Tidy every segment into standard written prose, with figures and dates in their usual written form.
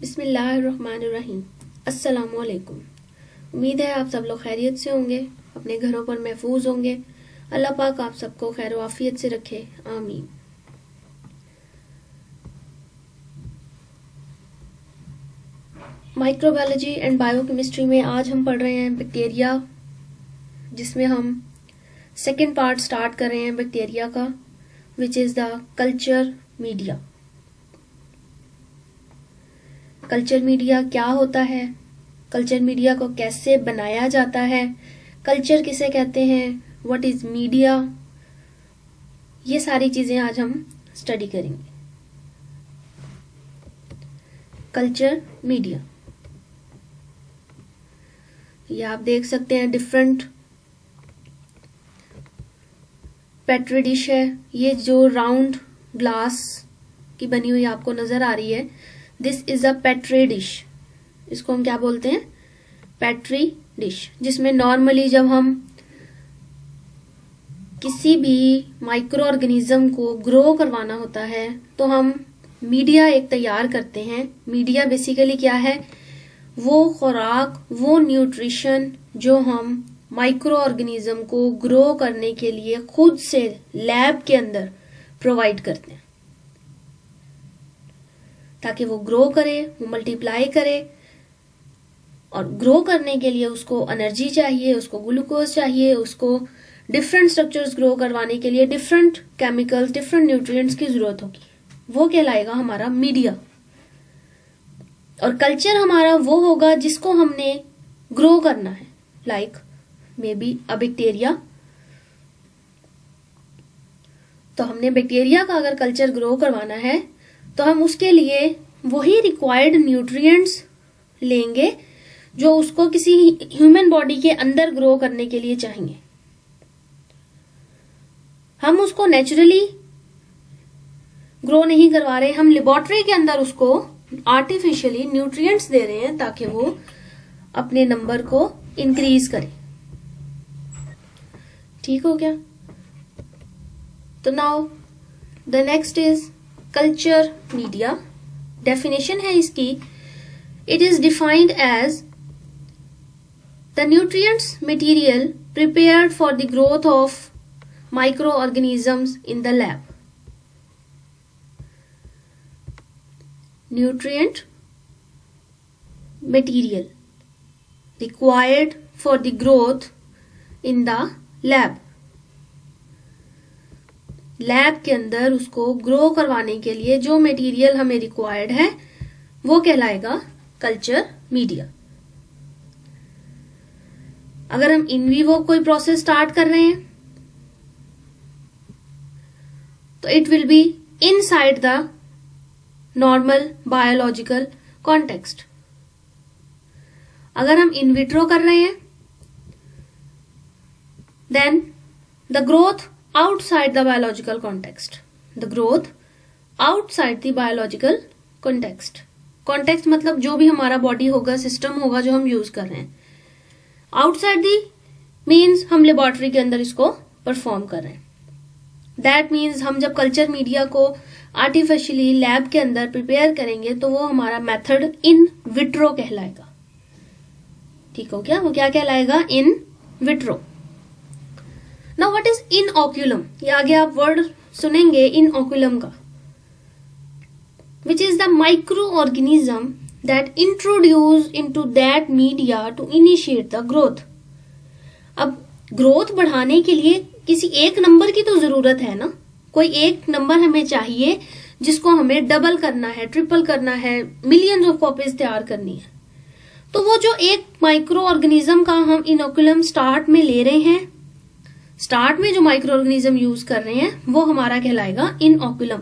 बिस्मिल्लाहिर्रहमानिर्रहीम। अस्सलामुअलैकुम। उम्मीद है आप सब लोग खैरियत से होंगे, अपने घरों पर महफूज होंगे। अल्लाह पाक आप सबको खैर आफियत से रखे, आमीन। माइक्रोबायोलॉजी एंड बायोकेमिस्ट्री में आज हम पढ़ रहे हैं बैक्टीरिया, जिसमें हम सेकेंड पार्ट स्टार्ट कर रहे हैं बैक्टीरिया का, which is the culture media. Culture media क्या होता है, कल्चर मीडिया को कैसे बनाया जाता है, कल्चर किसे कहते हैं, व्हाट इज मीडिया, ये सारी चीजें आज हम स्टडी करेंगे। कल्चर मीडिया, ये आप देख सकते हैं डिफरेंट पेट्री डिश है। ये जो राउंड ग्लास की बनी हुई आपको नजर आ रही है, this is a petri dish. इसको हम क्या बोलते हैं, पेट्री डिश, जिसमें नॉर्मली जब हम किसी भी माइक्रो ऑर्गेनिज्म को ग्रो करवाना होता है तो हम मीडिया एक तैयार करते हैं। मीडिया बेसिकली क्या है, वो खुराक, वो न्यूट्रिशन जो हम माइक्रो ऑर्गेनिज्म को ग्रो करने के लिए खुद से लैब के अंदर प्रोवाइड करते हैं, ताकि वो ग्रो करे, वो मल्टीप्लाई करे। और ग्रो करने के लिए उसको एनर्जी चाहिए, उसको ग्लूकोज चाहिए, उसको डिफरेंट स्ट्रक्चर्स ग्रो करवाने के लिए डिफरेंट केमिकल्स, डिफरेंट न्यूट्रिएंट्स की जरूरत होगी। वो कहलाएगा हमारा मीडिया। और कल्चर हमारा वो होगा जिसको हमने ग्रो करना है, like may be a bacteria. तो हमने बैक्टीरिया का अगर कल्चर ग्रो करवाना है तो हम उसके लिए वही रिक्वायर्ड न्यूट्रिएंट्स लेंगे जो उसको किसी ह्यूमन बॉडी के अंदर ग्रो करने के लिए चाहिए। हम उसको नेचुरली ग्रो नहीं करवा रहे, हम लेबोरेटरी के अंदर उसको आर्टिफिशियली न्यूट्रिएंट्स दे रहे हैं ताकि वो अपने नंबर को इंक्रीज करे। ठीक हो गया? तो now the next is culture media. Definition है इसकी, it is defined as the nutrients material prepared for the growth of microorganisms in the lab. Nutrient material required for the growth in the lab. Lab के अंदर उसको grow करवाने के लिए जो material हमें रिक्वायर्ड है वो कहलाएगा कल्चर मीडिया। अगर हम इन विवो कोई प्रोसेस स्टार्ट कर रहे हैं तो it will be inside the normal biological context. अगर हम इन विट्रो कर रहे हैं then the growth outside the biological context. The growth outside the biological context. Context मतलब जो भी हमारा बॉडी होगा, सिस्टम होगा जो हम यूज कर रहे हैं। Outside the means हम लेबोरेटरी के अंदर इसको परफॉर्म कर रहे हैं। That means हम जब कल्चर मीडिया को आर्टिफिशियली लैब के अंदर प्रिपेयर करेंगे तो वो हमारा मेथड इन विट्रो कहलाएगा। ठीक हो क्या? वो क्या कहलाएगा? In vitro. Now what is inoculum? ये आगे आप वर्ड सुनेंगे inoculum का, which is the microorganism that introduce into that media to initiate the growth. अब ग्रोथ बढ़ाने के लिए किसी एक नंबर की तो जरूरत है ना, कोई एक नंबर हमें चाहिए जिसको हमें डबल करना है, ट्रिपल करना है, मिलियंस ऑफ कॉपीज तैयार करनी है। तो वो जो एक माइक्रो ऑर्गेनिज्म का हम इनोकुलम स्टार्ट में ले रहे हैं, स्टार्ट में जो माइक्रो ऑर्गेनिज्म यूज कर रहे हैं वो हमारा कहलाएगा इनओकुलम।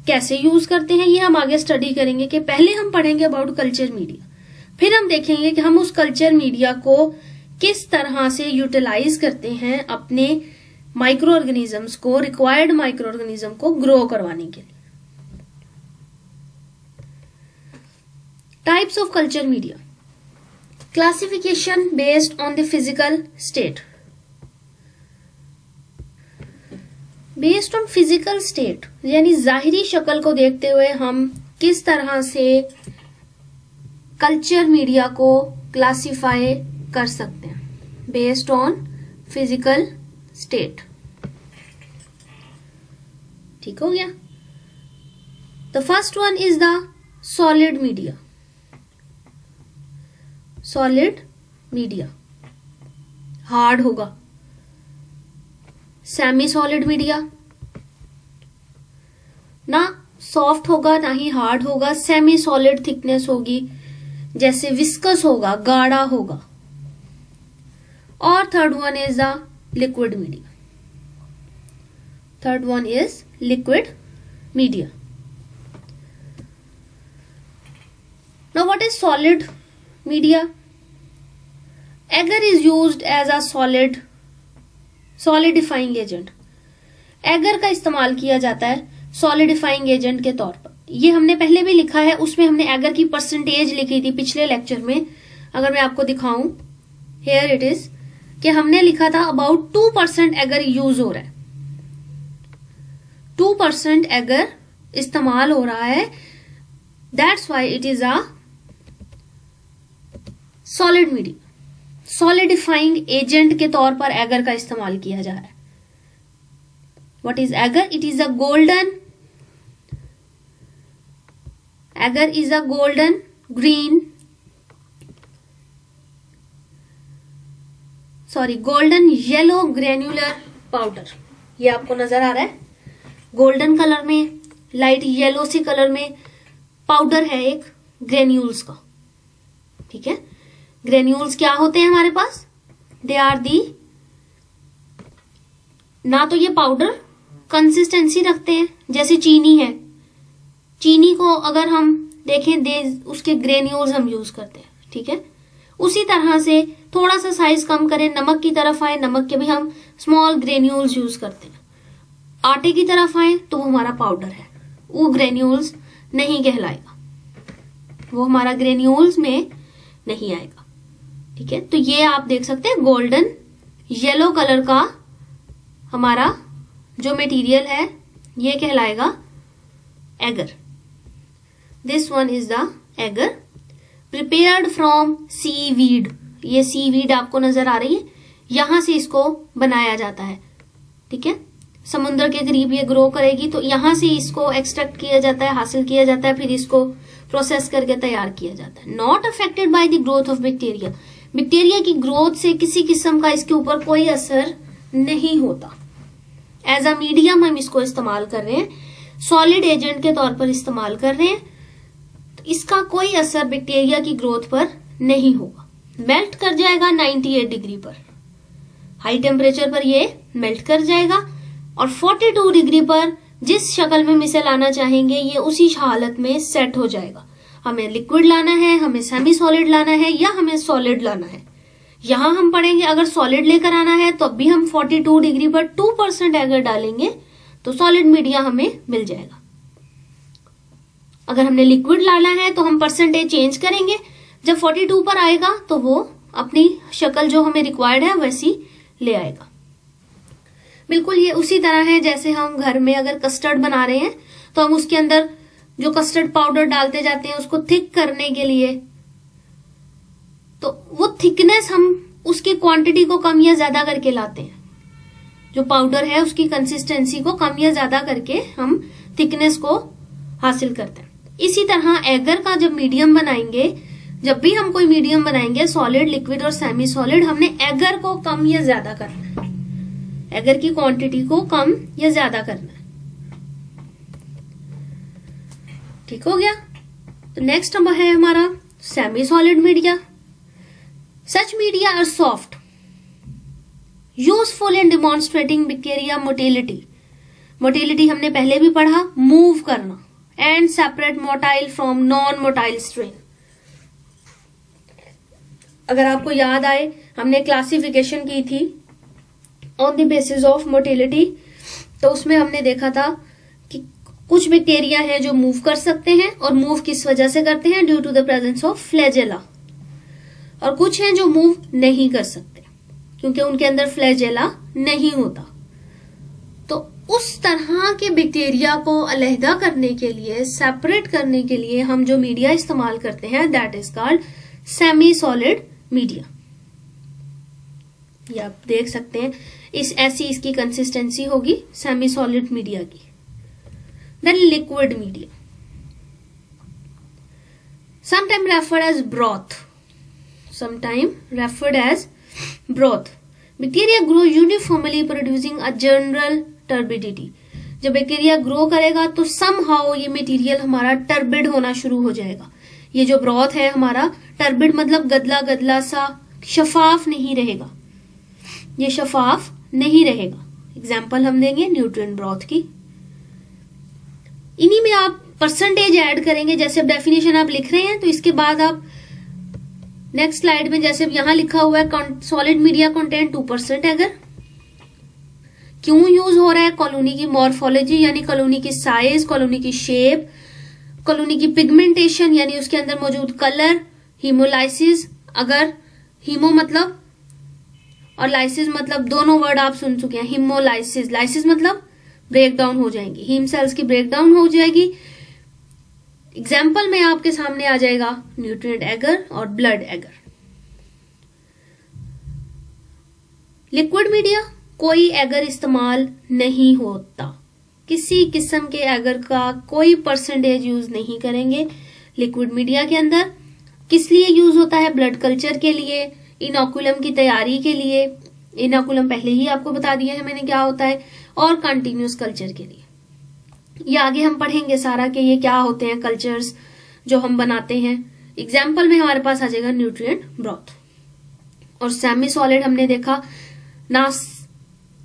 कैसे यूज करते हैं ये हम आगे स्टडी करेंगे। कि पहले हम पढ़ेंगे अबाउट कल्चर मीडिया, फिर हम देखेंगे कि हम उस कल्चर मीडिया को किस तरह से यूटिलाइज करते हैं अपने माइक्रो ऑर्गेनिजम्स को, रिक्वायर्ड माइक्रो ऑर्गेनिज्म को ग्रो करवाने के लिए। Types of culture media, classification based on the physical state. Based on physical state यानी जाहिरी शक्ल को देखते हुए हम किस तरह से कल्चर मीडिया को क्लासिफाई कर सकते हैं बेस्ड ऑन फिजिकल स्टेट। ठीक हो गया। The first one is the solid media. Solid media hard होगा। सेमी सॉलिड मीडिया ना सॉफ्ट होगा ना ही हार्ड होगा, सेमी सॉलिड थिकनेस होगी, जैसे विस्कस होगा, गाढ़ा होगा। और third one is the liquid media. Third one is liquid media. Now what is solid media? Agar is used as a solidifying agent. Agar का इस्तेमाल किया जाता है सॉलिडिफाइंग एजेंट के तौर पर। ये हमने पहले भी लिखा है, उसमें हमने एगर की परसेंटेज लिखी थी पिछले लेक्चर में। अगर मैं आपको दिखाऊं, हियर इट इज, कि हमने लिखा था अबाउट 2% एगर यूज हो रहा है। 2% एगर इस्तेमाल हो रहा है, that's why it is a solid media. Solidifying agent के तौर पर एगर का इस्तेमाल किया जा रहा है। What is agar? It is a golden, agar is a golden green, golden yellow granular powder. ये आपको नजर आ रहा है, गोल्डन कलर में, लाइट येलो सी कलर में पाउडर है एक ग्रेन्यूल्स का। ठीक है, ग्रेन्यूल्स क्या होते हैं हमारे पास? दे आर दी, ना तो ये पाउडर कंसिस्टेंसी रखते हैं, जैसे चीनी है, चीनी को अगर हम देखें उसके ग्रेन्यूल्स हम यूज करते हैं। ठीक है, उसी तरह से थोड़ा सा साइज कम करें, नमक की तरफ आए, नमक के भी हम स्मॉल ग्रेन्यूल्स यूज करते हैं। आटे की तरफ आए तो वो हमारा पाउडर है, वो ग्रेन्यूल्स नहीं कहलाएगा, वो हमारा ग्रेन्यूल्स में नहीं आएगा। ठीक है, तो ये आप देख सकते हैं गोल्डन येलो कलर का हमारा जो मटेरियल है ये कहलाएगा agar. This one is the agar prepared from seaweed. ये सीवीड आपको नजर आ रही है, यहां से इसको बनाया जाता है। ठीक है, समुद्र के करीब ये ग्रो करेगी, तो यहां से इसको एक्सट्रैक्ट किया जाता है, हासिल किया जाता है, फिर इसको प्रोसेस करके तैयार किया जाता है। Not affected by the growth of bacteria. Bacteria की ग्रोथ से किसी किस्म का इसके ऊपर कोई असर नहीं होता। एज अ मीडियम हम इसको इस्तेमाल कर रहे हैं, सॉलिड एजेंट के तौर पर इस्तेमाल कर रहे हैं, तो इसका कोई असर बैक्टीरिया की ग्रोथ पर नहीं होगा। मेल्ट कर जाएगा 98 डिग्री पर, हाई टेम्परेचर पर ये मेल्ट कर जाएगा, और 42 डिग्री पर जिस शक्ल में इसे लाना चाहेंगे ये उसी हालत में सेट हो जाएगा। हमें लिक्विड लाना है, हमें सेमी सॉलिड लाना है, या हमें सॉलिड लाना है। यहां हम पढ़ेंगे अगर सॉलिड लेकर आना है तो अभी हम 42 डिग्री पर 2% एगर डालेंगे तो सॉलिड मीडिया हमें मिल जाएगा। अगर हमने लिक्विड लाना है तो हम परसेंटेज चेंज करेंगे, जब 42 पर आएगा तो वो अपनी शक्ल जो हमें रिक्वायर्ड है वैसी ले आएगा। बिल्कुल ये उसी तरह है जैसे हम घर में अगर कस्टर्ड बना रहे हैं तो हम उसके अंदर जो कस्टर्ड पाउडर डालते जाते हैं उसको थिक करने के लिए, तो वो थिकनेस हम उसकी क्वांटिटी को कम या ज्यादा करके लाते हैं। जो पाउडर है उसकी कंसिस्टेंसी को कम या ज्यादा करके हम थिकनेस को हासिल करते हैं। इसी तरह एगर का जब मीडियम बनाएंगे, जब भी हम कोई मीडियम बनाएंगे सॉलिड, लिक्विड और सेमी सॉलिड, हमने एगर को कम या ज्यादा करना है, एगर की क्वांटिटी को कम या ज्यादा करना है। ठीक हो गया। तो नेक्स्ट नंबर है हमारा semi solid media. Such media are soft, useful in demonstrating bacteria motility. Motility हमने पहले भी पढ़ा, मूव करना, and separate motile from non motile strain. अगर आपको याद आए हमने क्लासिफिकेशन की थी on the basis of motility, तो उसमें हमने देखा था कि कुछ बैक्टीरिया हैं जो मूव कर सकते हैं, और मूव किस वजह से करते हैं? Due to the presence of flagella. और कुछ हैं जो मूव नहीं कर सकते क्योंकि उनके अंदर फ्लैजेला नहीं होता। तो उस तरह के बैक्टीरिया को अलहदा करने के लिए, सेपरेट करने के लिए हम जो मीडिया इस्तेमाल करते हैं, that is called semi solid media. ये आप देख सकते हैं, ऐसी इसकी कंसिस्टेंसी होगी सेमी सॉलिड मीडिया की। Then liquid media, sometime referred as broth, sometime referred as broth. Bacteria grow uniformly producing a general turbidity. जब बैक्टीरिया ग्रो करेगा तो somehow ये मटेरियल हमारा टर्बिड होना शुरू हो जाएगा। ये जो ब्रॉथ है हमारा, टर्बिड मतलब गदला गदला सा, शफाफ नहीं रहेगा, ये शफाफ नहीं रहेगा। एग्जाम्पल हम देंगे न्यूट्रिएंट ब्रॉथ की। इन्हीं में आप परसेंटेज ऐड करेंगे, जैसे अब डेफिनेशन आप लिख रहे हैं तो इसके बाद आप नेक्स्ट स्लाइड में, जैसे यहां लिखा हुआ है सॉलिड मीडिया कंटेंट 2% एगर। क्यों यूज हो रहा है? कॉलोनी की मॉर्फोलॉजी यानी कॉलोनी की साइज, कॉलोनी की शेप, कॉलोनी की पिगमेंटेशन यानी उसके अंदर मौजूद कलर, हीमोलाइसिस, अगर हीमो मतलब और लाइसिस मतलब दोनों वर्ड आप सुन चुके हैं। हीमोलाइसिस, लाइसिस मतलब ब्रेक डाउन हो जाएंगी, हीम सेल्स की ब्रेक डाउन हो जाएगी। एग्जाम्पल में आपके सामने आ जाएगा न्यूट्रिएंट एगर और ब्लड एगर। लिक्विड मीडिया, कोई एगर इस्तेमाल नहीं होता, किसी किस्म के एगर का कोई परसेंटेज यूज नहीं करेंगे लिक्विड मीडिया के अंदर। किस लिए यूज होता है? ब्लड कल्चर के लिए, इनोकुलम की तैयारी के लिए। इनोकुलम पहले ही आपको बता दिया है मैंने क्या होता है, और कंटिन्यूस कल्चर के लिए। ये आगे हम पढ़ेंगे सारा कि ये क्या होते हैं कल्चर्स जो हम बनाते हैं। एग्जाम्पल में हमारे पास आ जाएगा न्यूट्रिएंट ब्रॉथ। और सेमी सॉलिड हमने देखा, ना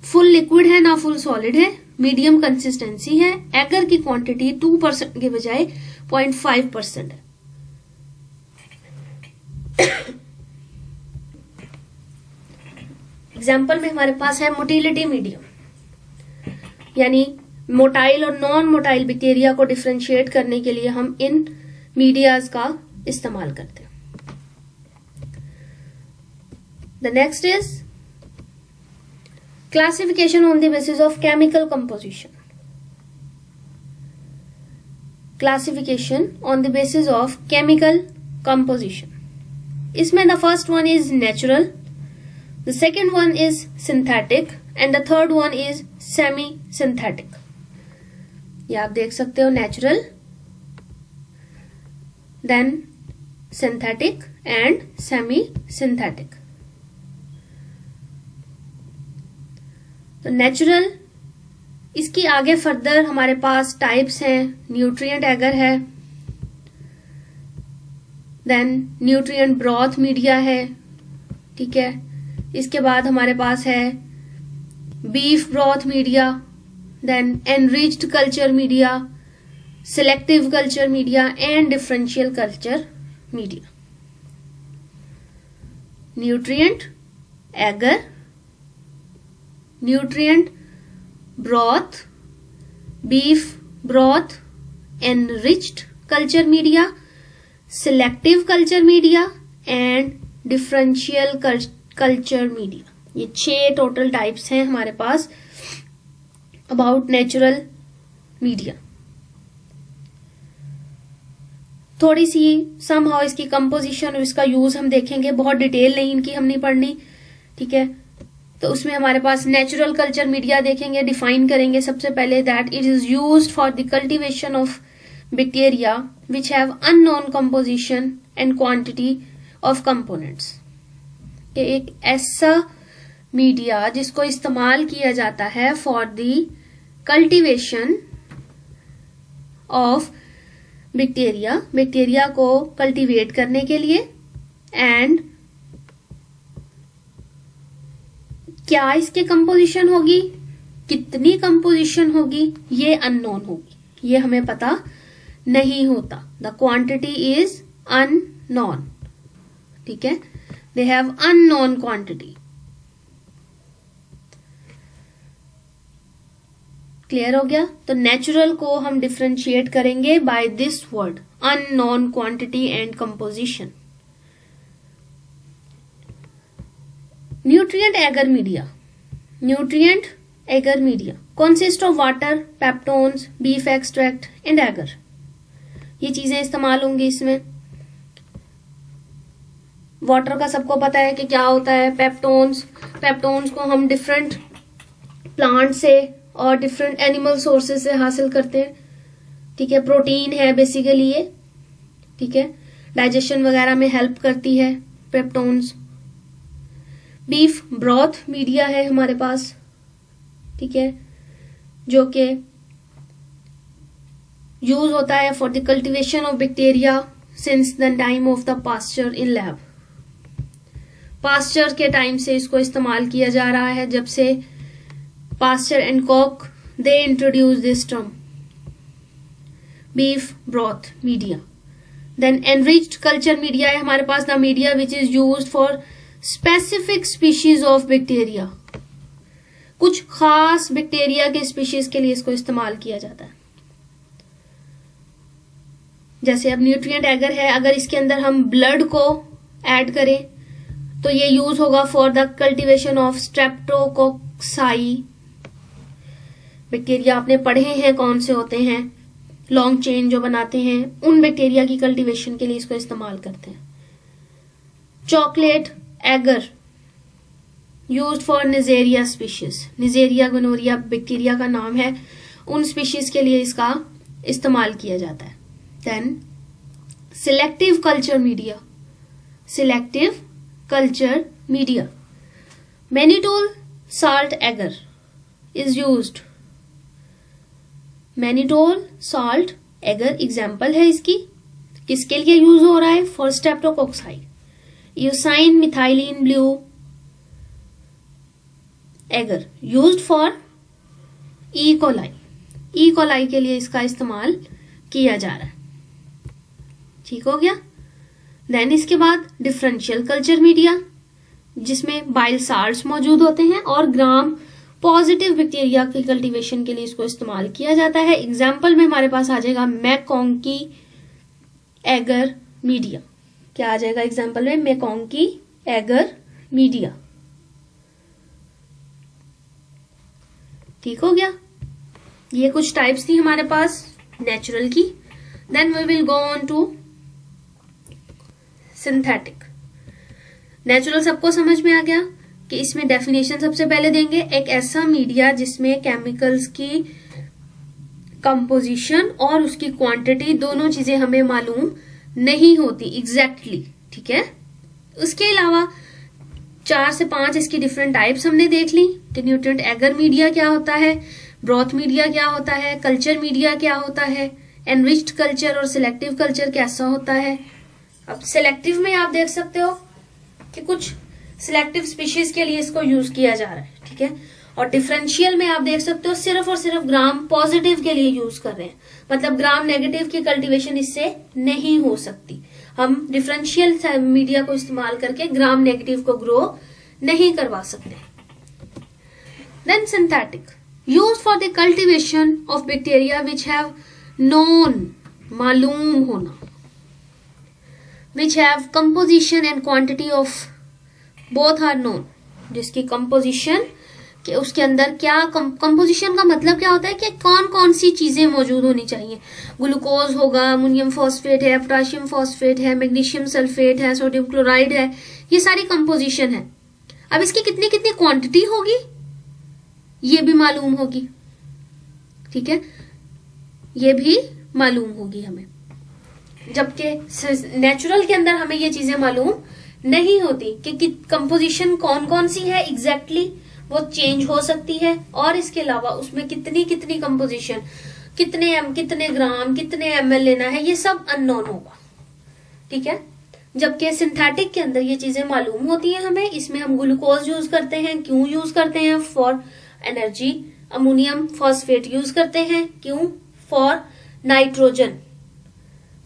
फुल लिक्विड है ना फुल सॉलिड है, मीडियम कंसिस्टेंसी है। एगर की क्वांटिटी 2% के बजाय 0.5% है। एग्जाम्पल में हमारे पास है मोटिलिटी मीडियम, यानी मोटाइल और नॉन मोटाइल बैक्टीरिया को डिफरेंशिएट करने के लिए हम इन मीडियाज का इस्तेमाल करते हैं। The next is classification on the basis of chemical composition. Classification on the basis of chemical composition, इसमें the first one is natural, the second one is synthetic and the third one is semi synthetic। ये आप देख सकते हो, natural, then synthetic and semi synthetic. तो natural, इसकी आगे further हमारे पास टाइप्स हैं। न्यूट्रिएंट एगर है, देन न्यूट्रिएंट ब्रॉथ मीडिया है, ठीक है। इसके बाद हमारे पास है beef broth media, then enriched culture media, selective culture media and differential culture media. Nutrient agar, nutrient broth, beef broth, enriched culture media, selective culture media and differential culture media. ये 6 total types हैं हमारे पास about natural media. थोड़ी सी somehow इसकी composition और इसका use हम देखेंगे, बहुत डिटेल नहीं इनकी हम नहीं पढ़नी, ठीक है। तो उसमें हमारे पास नेचुरल कल्चर मीडिया देखेंगे, डिफाइन करेंगे सबसे पहले that it is used for the cultivation of bacteria which have unknown composition and quantity of components. एक ऐसा मीडिया जिसको इस्तेमाल किया जाता है for the cultivation of bacteria, bacteria को कल्टीवेट करने के लिए, एंड क्या इसके कंपोजिशन होगी, कितनी कंपोजिशन होगी, ये अननोन होगी, ये हमें पता नहीं होता। द क्वांटिटी इज अननोन, ठीक है। They have unknown quantity। Clear हो गया? तो नेचुरल को हम डिफरेंशिएट करेंगे by this word unknown quantity and composition. Nutrient agar media, nutrient agar media consist of water, peptones, beef extract and agar. ये चीजें इस्तेमाल होंगी इसमें। वाटर का सबको पता है कि क्या होता है, पेप्टोन्स। पेप्टोन्स को हम डिफरेंट प्लांट से और डिफरेंट एनिमल सोर्सेज से हासिल करते हैं, ठीक है। प्रोटीन है बेसिकली ये, ठीक है। डाइजेशन वगैरह में हेल्प करती है पेप्टोन्स। बीफ ब्रॉथ मीडिया है हमारे पास, ठीक है, जो कि यूज होता है for the cultivation of bacteria since the time of the Pasteur in lab. Pasteur के टाइम से इसको इस्तेमाल किया जा रहा है, जब से Pasteur and Koch they introduce this term beef broth media. Then enriched culture media है हमारे पास, the media which is used for specific species of bacteria. कुछ खास बैक्टीरिया के स्पीशीज के लिए इसको इस्तेमाल किया जाता है। जैसे अब न्यूट्रिएंट एगर है, अगर इसके अंदर हम ब्लड को ऐड करें तो ये यूज होगा for the cultivation of streptococci. Bacteria आपने पढ़े हैं कौन से होते हैं, लॉन्ग चेन जो बनाते हैं, उन बैक्टीरिया की कल्टीवेशन के लिए इसको इस्तेमाल करते हैं। Chocolate agar used for Neisseria species. Neisseria gonorrhoeae bacteria का नाम है, उन स्पीशीज के लिए इसका इस्तेमाल किया जाता है। Then selective culture media. Selective culture media, mannitol salt agar is used. Mannitol salt agar example है इसकी, किसके लिए यूज हो रहा है, for streptococci. Eosin methylene blue agar used for E coli. E coli के लिए इसका इस्तेमाल किया जा रहा है, ठीक हो गया। देन इसके बाद डिफरेंशियल कल्चर मीडिया, जिसमें बाइल साल्ट्स मौजूद होते हैं और ग्राम पॉजिटिव बैक्टीरिया की कल्टीवेशन के लिए इसको इस्तेमाल किया जाता है। एग्जाम्पल में हमारे पास आ जाएगा मैकोंकी एगर मीडिया। क्या आ जाएगा एग्जाम्पल में, मैकोंकी एगर मीडिया, ठीक हो गया। ये कुछ टाइप्स थी हमारे पास नेचुरल की। Then we will go on to synthetic. Natural सबको समझ में आ गया कि इसमें डेफिनेशन सबसे पहले देंगे, एक ऐसा मीडिया जिसमें केमिकल्स की कंपोजिशन और उसकी क्वांटिटी दोनों चीजें हमें मालूम नहीं होती एग्जैक्टली, ठीक है। उसके अलावा 4 से 5 इसकी डिफरेंट टाइप्स हमने देख ली कि न्यूट्रिएंट एगर मीडिया क्या होता है, ब्रॉथ मीडिया क्या होता है, कल्चर मीडिया क्या होता है, एनरिच्ड कल्चर और सिलेक्टिव कल्चर कैसा होता है। अब सिलेक्टिव में आप देख सकते हो कि कुछ सिलेक्टिव स्पीशीज के लिए इसको यूज किया जा रहा है, ठीक है। और डिफरेंशियल में आप देख सकते हो सिर्फ और सिर्फ ग्राम पॉजिटिव के लिए यूज कर रहे हैं, मतलब ग्राम नेगेटिव की कल्टीवेशन इससे नहीं हो सकती। हम डिफरेंशियल मीडिया को इस्तेमाल करके ग्राम नेगेटिव को ग्रो नहीं करवा सकते। Then synthetic use for the cultivation of bacteria which have known, मालूम होना, which have composition and quantity of both are known, जिसकी कंपोजिशन कि उसके अंदर क्या कंपोजिशन का मतलब क्या होता है कि कौन कौन सी चीजें मौजूद होनी चाहिए। ग्लूकोज होगा, अमोनियम फॉस्फेट है, पोटाशियम फॉस्फेट है, मैग्नीशियम सल्फेट है, सोडियम क्लोराइड है, ये सारी कंपोजिशन है। अब इसकी कितनी कितनी क्वांटिटी होगी ये भी मालूम होगी, ठीक है, ये भी मालूम होगी हमें। जबकि नेचुरल के अंदर हमें ये चीजें मालूम नहीं होती कि कंपोजिशन कौन कौन सी है एग्जैक्टली, वो चेंज हो सकती है। और इसके अलावा उसमें कितनी कितनी कंपोजिशन, कितने ग्राम, कितने ml लेना है, ये सब अननोन होगा, ठीक है। जबकि सिंथेटिक के अंदर ये चीजें मालूम होती हैं हमें। इसमें हम ग्लूकोज यूज करते हैं, क्यों यूज करते हैं, for energy. Ammonium phosphate use करते हैं, क्यों, for nitrogen.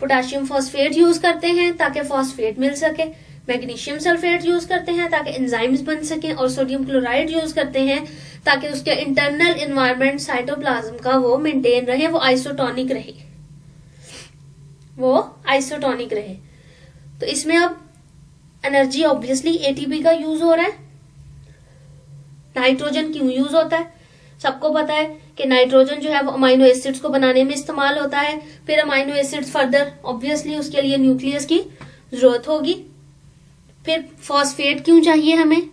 Potassium phosphate use करते हैं ताकि फॉस्फेट मिल सके। मैग्नीशियम सल्फेट यूज करते हैं ताकि एंजाइम्स बन सके। और सोडियम क्लोराइड यूज करते हैं ताकि उसके इंटरनल एनवायरनमेंट साइटोप्लाज्म का वो मेंटेन रहे, वो आइसोटोनिक रहे। तो इसमें अब एनर्जी ऑब्वियसली एटीपी का यूज हो रहा है। नाइट्रोजन क्यों यूज होता है, सबको पता है कि नाइट्रोजन जो है वो अमाइनो एसिड्स को बनाने में इस्तेमाल होता है। फिर अमाइनो एसिड्स फर्दर ऑब्वियसली उसके लिए न्यूक्लियस की जरूरत होगी। फिर फॉस्फेट क्यों चाहिए हमें,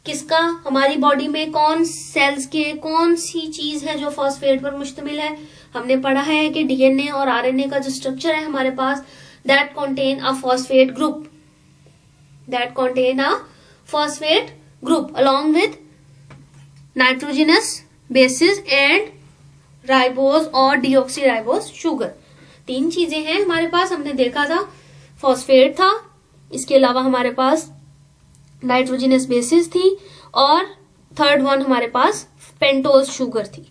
किसका, हमारी बॉडी में कौन सेल्स के कौन सी चीज है जो फॉस्फेट पर मुश्तमिल है। हमने पढ़ा है कि डीएनए और आरएनए का जो स्ट्रक्चर है हमारे पास, that contain a phosphate group, that contain a phosphate group along with nitrogenous bases and ribose और डीऑक्सीराइबोज शुगर। 3 चीजें हैं हमारे पास, हमने देखा था फॉस्फेट था, इसके अलावा हमारे पास नाइट्रोजनस बेसिस थी और थर्ड वन हमारे पास पेंटोज शुगर थी।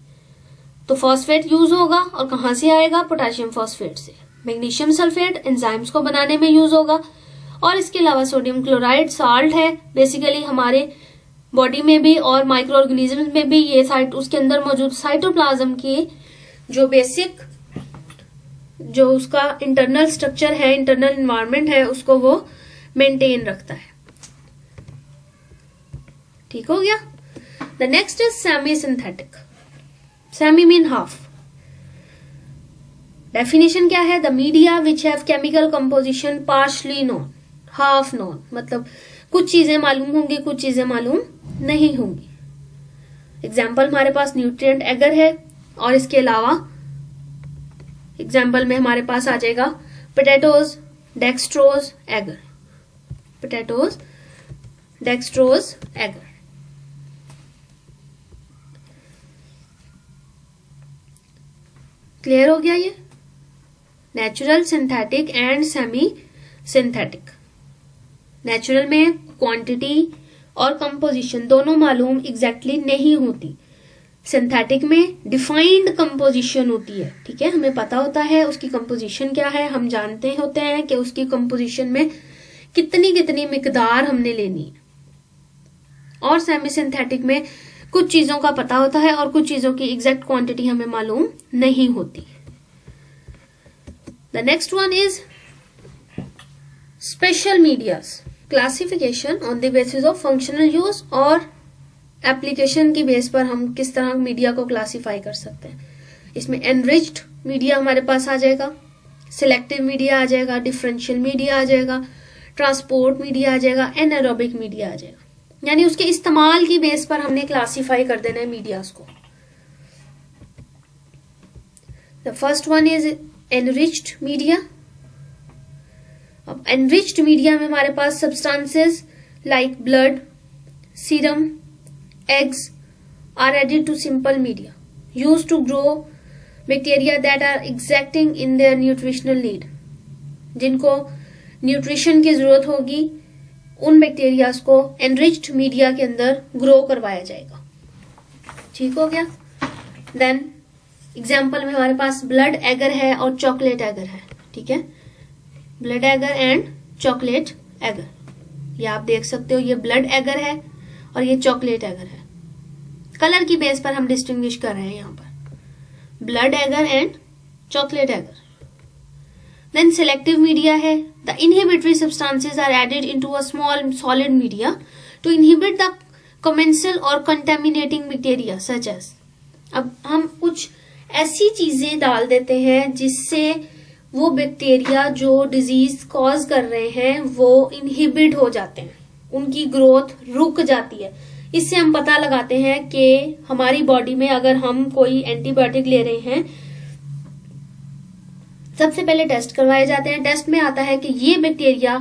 तो फॉस्फेट यूज होगा और कहां से आएगा, पोटेशियम फॉस्फेट से। मैग्नीशियम सल्फेट एंजाइम्स को बनाने में यूज होगा। और इसके अलावा सोडियम क्लोराइड साल्ट है, बेसिकली हमारे बॉडी में भी और माइक्रो ऑर्गेनिज्म में भी ये साइट उसके अंदर मौजूद साइटोप्लाज्म की जो बेसिक जो उसका इंटरनल स्ट्रक्चर है, इंटरनल एनवायरनमेंट है, उसको वो मेंटेन रखता है। ठीक हो गया। The next is semi synthetic. Semi mean half. Definition क्या है, the media which have chemical composition partially known, half known, मतलब कुछ चीजें मालूम होंगी, कुछ चीजें मालूम नहीं होंगी। एग्जाम्पल हमारे पास न्यूट्रिएंट एगर है और इसके अलावा एग्जाम्पल में हमारे पास आ जाएगा potatoes, dextrose, agar, potatoes, dextrose, agar. Clear हो गया ये। Natural, synthetic and semi synthetic. Natural में क्वांटिटी और कंपोजिशन दोनों मालूम एग्जैक्टली नहीं होती। सिंथेटिक में डिफाइंड कंपोजिशन होती है, ठीक है, हमें पता होता है उसकी कंपोजिशन क्या है, हम जानते होते हैं कि उसकी कंपोजिशन में कितनी कितनी मिकदार हमने लेनी है। और सेमी सिंथेटिक में कुछ चीजों का पता होता है और कुछ चीजों की एग्जैक्ट क्वांटिटी हमें मालूम नहीं होती। The next one is special medias. Classification on the basis of functional use और एप्लीकेशन की बेस पर हम किस तरह मीडिया को क्लासिफाई कर सकते हैं। इसमें एनरिच्ड मीडिया हमारे पास आ जाएगा, सिलेक्टिव मीडिया आ जाएगा, डिफरेंशियल मीडिया आ जाएगा, ट्रांसपोर्ट मीडिया आ जाएगा, एनारोबिक मीडिया आ जाएगा। यानी उसके इस्तेमाल की बेस पर हमने क्लासिफाई कर देना है मीडियाज को। The first one is enriched media. अब एनरिच्ड मीडिया में हमारे पास substances like blood, serum, eggs are added to simple media used to grow bacteria that are exacting in their nutritional need। जिनको nutrition की जरूरत होगी उन बैक्टीरियाज को एनरिच्ड मीडिया के अंदर ग्रो करवाया जाएगा। ठीक हो गया। देन एग्जाम्पल में हमारे पास ब्लड एगर है और चॉकलेट एगर है, ठीक है, blood agar and chocolate agar. ये आप देख सकते हो, ये ब्लड एगर है और ये चॉकलेट एगर है। कलर की बेस पर हम डिस्टिंग्विश कर रहे हैं यहां पर, blood agar and chocolate agar. Then selective media है, the inhibitory substances are added into a small solid media to inhibit the commensal और कंटेमिनेटिंग बैक्टीरिया सच एज। अब हम कुछ ऐसी चीजें डाल देते हैं जिससे वो बैक्टीरिया जो डिजीज कॉज कर रहे हैं वो इनहिबिट हो जाते हैं, उनकी ग्रोथ रुक जाती है। इससे हम पता लगाते हैं कि हमारी बॉडी में अगर हम कोई एंटीबायोटिक ले रहे हैं, सबसे पहले टेस्ट करवाए जाते हैं। टेस्ट में आता है कि ये बैक्टीरिया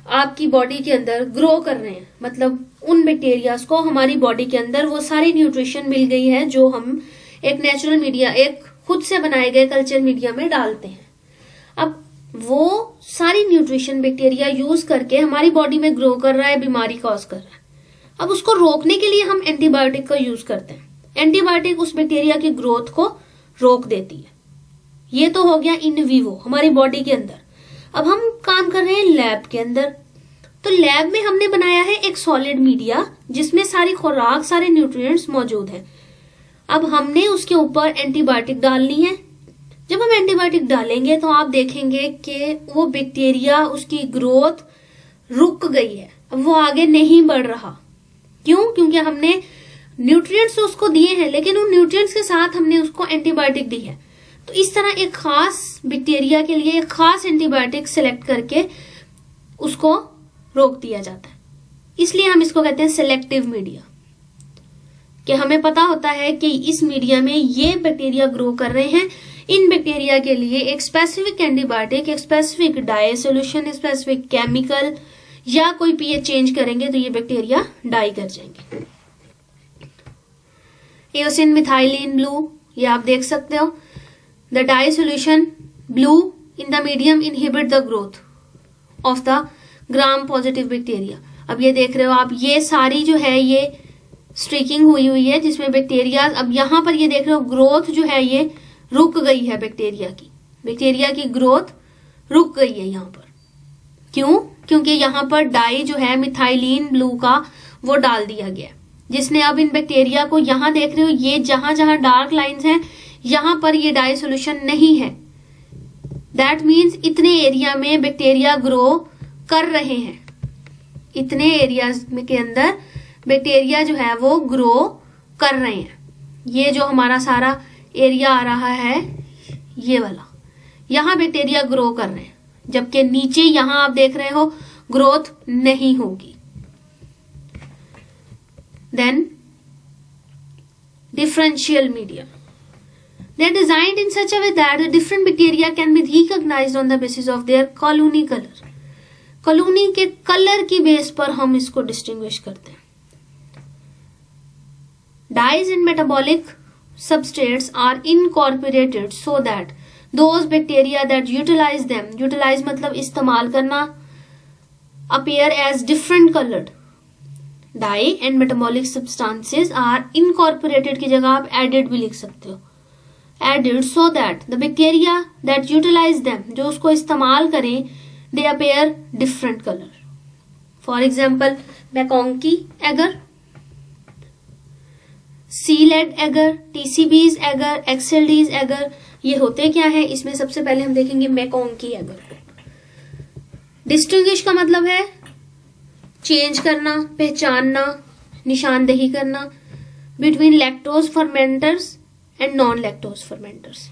आपकी बॉडी के अंदर ग्रो कर रहे हैं, मतलब उन बैक्टीरियाज को हमारी बॉडी के अंदर वो सारी न्यूट्रिशन मिल गई है जो हम एक नेचुरल मीडिया, एक खुद से बनाए गए कल्चर मीडिया में डालते हैं। अब वो सारी न्यूट्रिशन बैक्टीरिया यूज करके हमारी बॉडी में ग्रो कर रहा है, बीमारी कॉज कर रहा है। अब उसको रोकने के लिए हम एंटीबायोटिक का यूज करते हैं। एंटीबायोटिक उस बैक्टीरिया की ग्रोथ को रोक देती है। ये तो हो गया इन विवो, हमारी बॉडी के अंदर। अब हम काम कर रहे हैं लैब के अंदर। तो लैब में हमने बनाया है एक सॉलिड मीडिया जिसमें सारी खुराक, सारे न्यूट्रिएंट्स मौजूद हैं। अब हमने उसके ऊपर एंटीबायोटिक डालनी है। जब हम एंटीबायोटिक डालेंगे तो आप देखेंगे कि वो बैक्टीरिया, उसकी ग्रोथ रुक गई है, अब वो आगे नहीं बढ़ रहा। क्यों? क्योंकि हमने न्यूट्रिएंट्स तो उसको दिए हैं, लेकिन उन न्यूट्रिएंट्स के साथ हमने उसको एंटीबायोटिक दी है। तो इस तरह एक खास बैक्टीरिया के लिए एक खास एंटीबायोटिक सिलेक्ट करके उसको रोक दिया जाता है। इसलिए हम इसको कहते हैं सिलेक्टिव मीडिया, कि हमें पता होता है कि इस मीडिया में ये बैक्टीरिया ग्रो कर रहे हैं, इन बैक्टीरिया के लिए एक स्पेसिफिक एंटीबायोटिक, एक specific dye solution, specific chemical या कोई पीएच चेंज करेंगे तो ये बैक्टीरिया डाई कर जाएंगे। एओसिन मिथाइलिन ब्लू, ये आप देख सकते हो, the dye solution blue in the medium inhibit the growth of the gram positive bacteria. अब ये देख रहे हो आप, ये सारी जो है ये स्ट्रीकिंग हुई है जिसमें बैक्टीरिया, अब यहां पर ये देख रहे हो ग्रोथ जो है ये रुक गई है बैक्टीरिया की ग्रोथ रुक गई है यहां पर। क्यों? क्योंकि यहां पर डाई जो है मिथाइलिन ब्लू का वो डाल दिया गया, जिसने अब इन बैक्टीरिया को, यहां देख रहे हो ये जहां जहां डार्क लाइंस हैं यहां पर ये डाई सोल्यूशन नहीं है। दैट मीन्स इतने एरिया में बैक्टीरिया ग्रो कर रहे हैं, इतने एरियाज में के अंदर बैक्टीरिया जो है वो ग्रो कर रहे हैं। ये जो हमारा सारा एरिया आ रहा है ये वाला, यहां बैक्टीरिया ग्रो कर रहे हैं, जबकि नीचे यहां आप देख रहे हो ग्रोथ नहीं होगी। Then differential media, they are designed in such a way that the different bacteria can be recognized on the basis of their colony color. Colony के कलर की बेस पर हम इसको डिस्टिंग्विश करते हैं। Dyes in metabolic substrates are incorporated so that those bacteria that utilize them, utilize मतलब इस्तेमाल करना, appear as different colored. Dye and metabolic substances are incorporated की जगह आप added भी लिख सकते हो, added so that the bacteria that utilize them, जो उसको इस्तेमाल करें, they appear different color. For example, McConkey agar, C-led agar, TCB's agar, XLD's agar, ये होते क्या है? इसमें सबसे पहले हम देखेंगे McConkey agar को। डिस्टिंग्विश का मतलब है चेंज करना, पहचानना, निशानदेही करना between lactose fermenters and non lactose fermenters,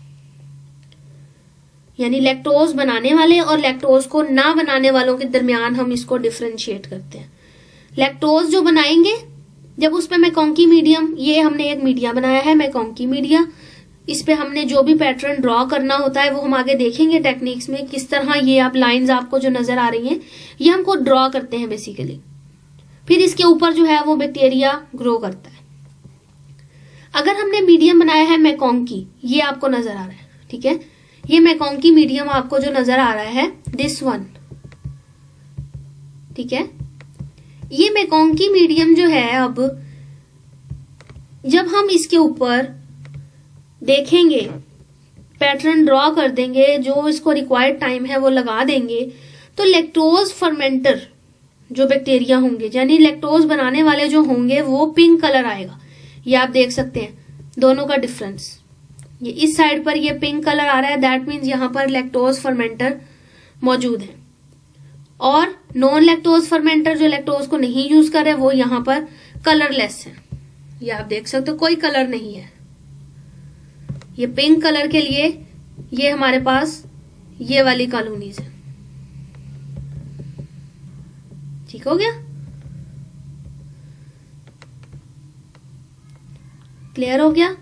यानी लैक्टोज बनाने वाले और लैक्टोज को ना बनाने वालों के दरमियान हम इसको डिफरेंशिएट करते हैं। लैक्टोज जो बनाएंगे, जब उस पे मैकॉन्की मीडियम, ये हमने एक मीडिया बनाया है मैकॉन्की मीडिया, इस पे हमने जो भी पैटर्न ड्रॉ करना होता है वो हम आगे देखेंगे टेक्निक्स में, किस तरह ये आप लाइंस आपको जो नजर आ रही हैं ये हमको ड्रॉ करते हैं बेसिकली। फिर इसके ऊपर जो है वो बैक्टीरिया ग्रो करता है। अगर हमने मीडियम बनाया है मैकॉन्की, ये आपको नजर आ रहा है, ठीक है, ये मैकॉन्की मीडियम आपको जो नजर आ रहा है, दिस वन, ठीक है, ये मैकॉन्की मीडियम जो है, अब जब हम इसके ऊपर देखेंगे, पैटर्न ड्रॉ कर देंगे, जो इसको रिक्वायर्ड टाइम है वो लगा देंगे, तो लैक्टोज फर्मेंटर जो बैक्टीरिया होंगे, यानी लैक्टोज बनाने वाले जो होंगे, वो पिंक कलर आएगा। ये आप देख सकते हैं दोनों का डिफरेंस, ये इस साइड पर ये पिंक कलर आ रहा है, दैट मीन्स यहां पर लैक्टोज फर्मेंटर मौजूद है। और नॉन लैक्टोज फर्मेंटर जो लैक्टोज को नहीं यूज कर रहे, वो यहां पर कलरलेस है। ये आप देख सकते हो, कोई कलर नहीं है। ये पिंक कलर के लिए ये हमारे पास ये वाली कॉलोनीज है। ठीक हो गया? क्लियर हो गया?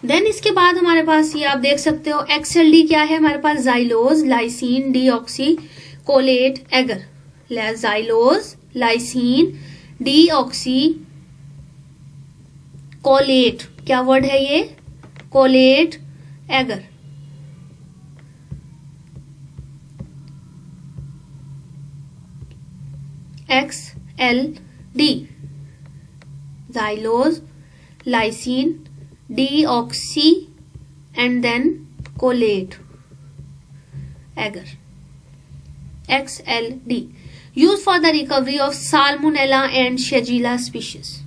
देन इसके बाद हमारे पास ये आप देख सकते हो एक्सएलडी क्या है हमारे पास, xylose lysine deoxycholate agar, xylose lysine deoxycholate, क्या वर्ड है ये, cholate agar. XLD, xylose, lysine, deoxy and then colate agar. XLD used for the recovery of Salmonella and Shigella species.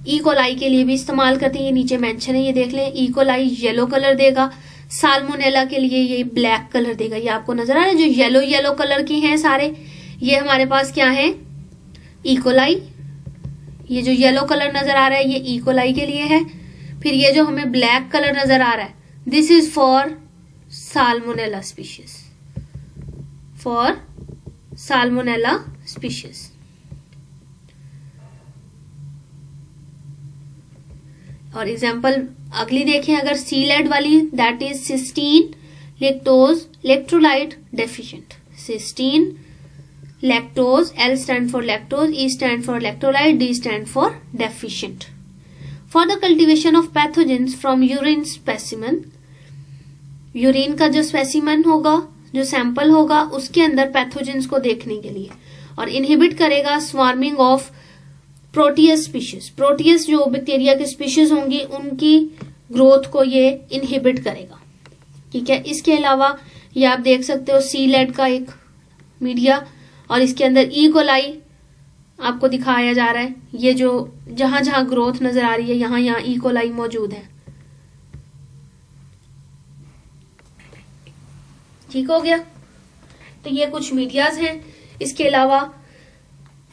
E coli के लिए भी इस्तेमाल करते हैं, ये नीचे मेंशन है, ये देख लें। ई कोलाई येलो कलर देगा, साल्मोनेला के लिए ये ब्लैक कलर देगा। ये आपको नजर आ रहा है, जो येलो येलो कलर के हैं सारे, ये हमारे पास क्या है, ई कोलाई, ये जो येलो कलर नजर आ रहा है ये ई कोलाई के लिए है। फिर ये जो हमें ब्लैक कलर नजर आ रहा है this is for Salmonella species, for Salmonella species. और एग्जाम्पल अगली देखें, अगर सीलेड वाली that is cystine lactose electrolyte deficient. Cystine lactose, L stand for lactose, E stand for electrolyte, D stand for deficient. For the cultivation of pathogens from urine specimen, urine का जो specimen होगा, जो sample होगा, उसके अंदर pathogens को देखने के लिए, और इनहिबिट करेगा swarming of Proteus species. Proteus जो बैक्टीरिया के स्पीशीज होंगी उनकी ग्रोथ को ये इनहिबिट करेगा। ठीक है, इसके अलावा ये आप देख सकते हो सीलेड का एक मीडिया, और इसके अंदर ई कोलाई आपको दिखाया जा रहा है। ये जो जहां जहां ग्रोथ नजर आ रही है यहां यहां ई कोलाई मौजूद है। ठीक हो गया, तो ये कुछ मीडियाज हैं। इसके अलावा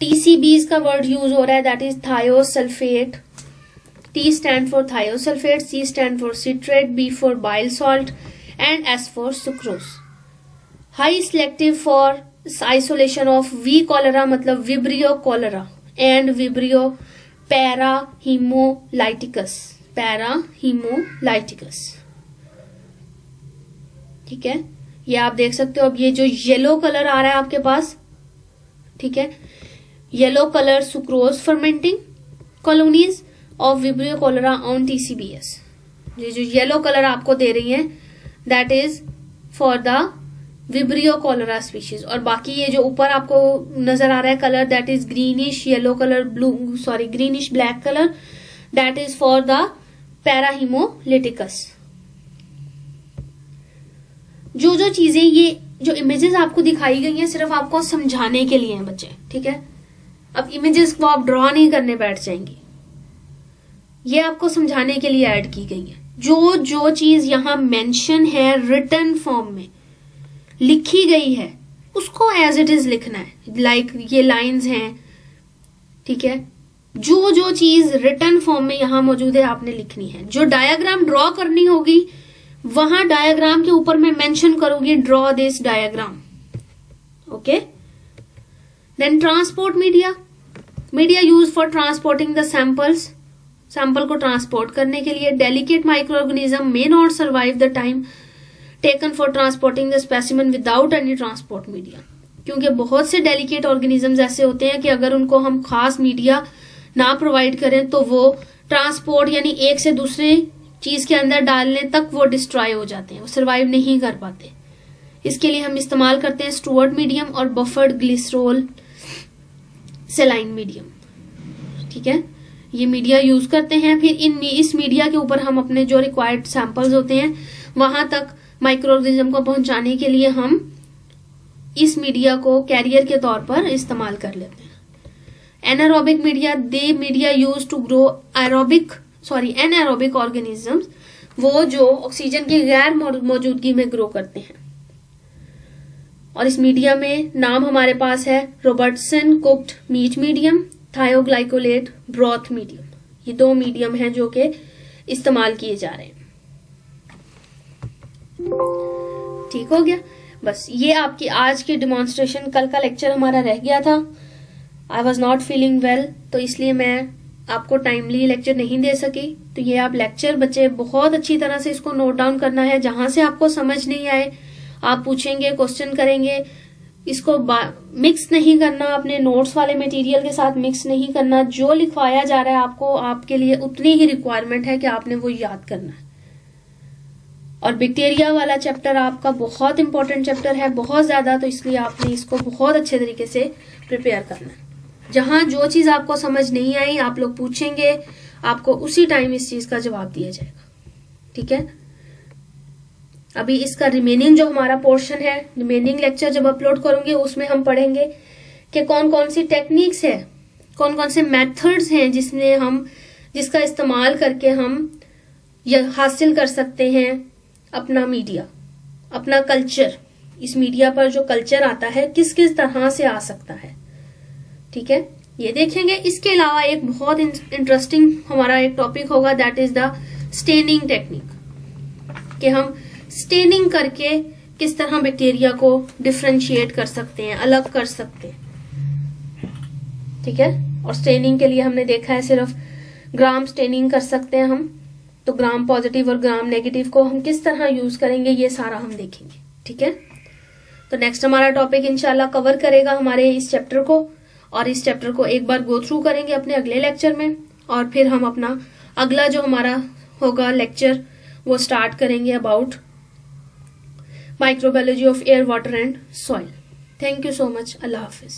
टीसीबीज का वर्ड यूज हो रहा है, that is thiosulphate. T stand for thiosulphate, C stand for citrate, B for bile salt and S for sucrose. High selective for isolation of V cholerae मतलब Vibrio cholerae and Vibrio parahaemolyticus, parahaemolyticus. ठीक है, ये आप देख सकते हो। अब ये जो येलो कलर आ रहा है आपके पास, ठीक है, yellow colour sucrose fermenting colonies of Vibrio cholerae on TCBS. ये जो येलो कलर आपको दे रही है that is for the Vibrio cholerae species. और बाकी ये जो ऊपर आपको नजर आ रहा है colour that is greenish yellow colour, greenish black colour, that is for the parahaemolyticus. जो जो चीजें, ये जो इमेजेस आपको दिखाई गई हैं सिर्फ आपको समझाने के लिए हैं बच्चे। ठीक है, अब इमेजेस को आप ड्रॉ नहीं करने बैठ जाएंगे, ये आपको समझाने के लिए ऐड की गई है। जो जो चीज यहां मेंशन है रिटन फॉर्म में लिखी गई है उसको एज इट इज लिखना है। लाइक ये लाइंस हैं, ठीक है, जो जो चीज रिटन फॉर्म में यहां मौजूद है आपने लिखनी है। जो डायग्राम ड्रॉ करनी होगी वहां डायग्राम के ऊपर मैं मेंशन करूंगी draw this diagram. Okay, then transport media, media use for transporting the samples, sample को ट्रांसपोर्ट करने के लिए। Delicate micro organism may not survive the time taken for transporting the specimen without any transport media, क्योंकि बहुत से delicate organisms ऐसे होते हैं कि अगर उनको हम खास मीडिया ना प्रोवाइड करें तो वो ट्रांसपोर्ट यानी एक से दूसरे चीज के अंदर डालने तक वो डिस्ट्रॉय हो जाते हैं, वो सर्वाइव नहीं कर पाते। इसके लिए हम इस्तेमाल करते हैं स्टुअर्ट मीडियम और बफर्ड ग्लिसरोल सेलाइन मीडियम। ठीक है, ये मीडिया यूज करते हैं। फिर इस मीडिया के ऊपर हम अपने जो रिक्वायर्ड सैंपल्स होते हैं वहां तक माइक्रो ऑर्गेनिज्म को पहुंचाने के लिए हम इस मीडिया को कैरियर के तौर पर इस्तेमाल कर लेते हैं। Anaerobic media, they media use to grow anaerobic organisms, वो जो ऑक्सीजन की गैर मौजूदगी में ग्रो करते हैं। और इस मीडिया में नाम हमारे पास है Robertson cooked meat medium, thioglycollate broth medium. ये दो मीडियम हैं जो कि इस्तेमाल किए जा रहे हैं। ठीक हो गया, बस ये आपकी आज की डिमॉन्स्ट्रेशन। कल का लेक्चर हमारा रह गया था, I was not feeling well, तो इसलिए मैं आपको टाइमली लेक्चर नहीं दे सकी। तो ये आप लेक्चर बच्चे बहुत अच्छी तरह से इसको नोट डाउन करना है। जहां से आपको समझ नहीं आए आप पूछेंगे, क्वेश्चन करेंगे। इसको मिक्स नहीं करना, अपने नोट्स वाले मटेरियल के साथ मिक्स नहीं करना। जो लिखवाया जा रहा है आपको, आपके लिए उतनी ही रिक्वायरमेंट है कि आपने वो याद करना है। और बैक्टीरिया वाला चैप्टर आपका बहुत इंपॉर्टेंट चैप्टर है, बहुत ज्यादा, तो इसलिए आपने इसको बहुत अच्छे तरीके से प्रिपेयर करना है। जहां जो चीज आपको समझ नहीं आई आप लोग पूछेंगे, आपको उसी टाइम इस चीज का जवाब दिया जाएगा। ठीक है, अभी इसका रिमेनिंग जो हमारा पोर्शन है, रिमेनिंग लेक्चर जब अपलोड करूंगी उसमें हम पढ़ेंगे कि कौन कौन सी टेक्निक्स है, कौन कौन से मेथड्स हैं जिसका इस्तेमाल करके हम यह हासिल कर सकते हैं अपना मीडिया, अपना कल्चर। इस मीडिया पर जो कल्चर आता है किस किस तरह से आ सकता है। ठीक है, ये देखेंगे। इसके अलावा एक बहुत इंटरेस्टिंग हमारा एक टॉपिक होगा, that is the staining technique, कि हम स्टेनिंग करके किस तरह बैक्टीरिया को डिफरेंशिएट कर सकते हैं, अलग कर सकते हैं। ठीक है, और स्टेनिंग के लिए हमने देखा है सिर्फ ग्राम स्टेनिंग कर सकते हैं हम, तो ग्राम पॉजिटिव और ग्राम नेगेटिव को हम किस तरह यूज करेंगे ये सारा हम देखेंगे। ठीक है, तो नेक्स्ट हमारा टॉपिक इंशाल्लाह कवर करेगा हमारे इस चैप्टर को, और इस चैप्टर को एक बार गो थ्रू करेंगे अपने अगले लेक्चर में, और फिर हम अपना अगला जो हमारा होगा लेक्चर वो स्टार्ट करेंगे about microbiology of air, water and soil. Thank you so much. Allah Hafiz.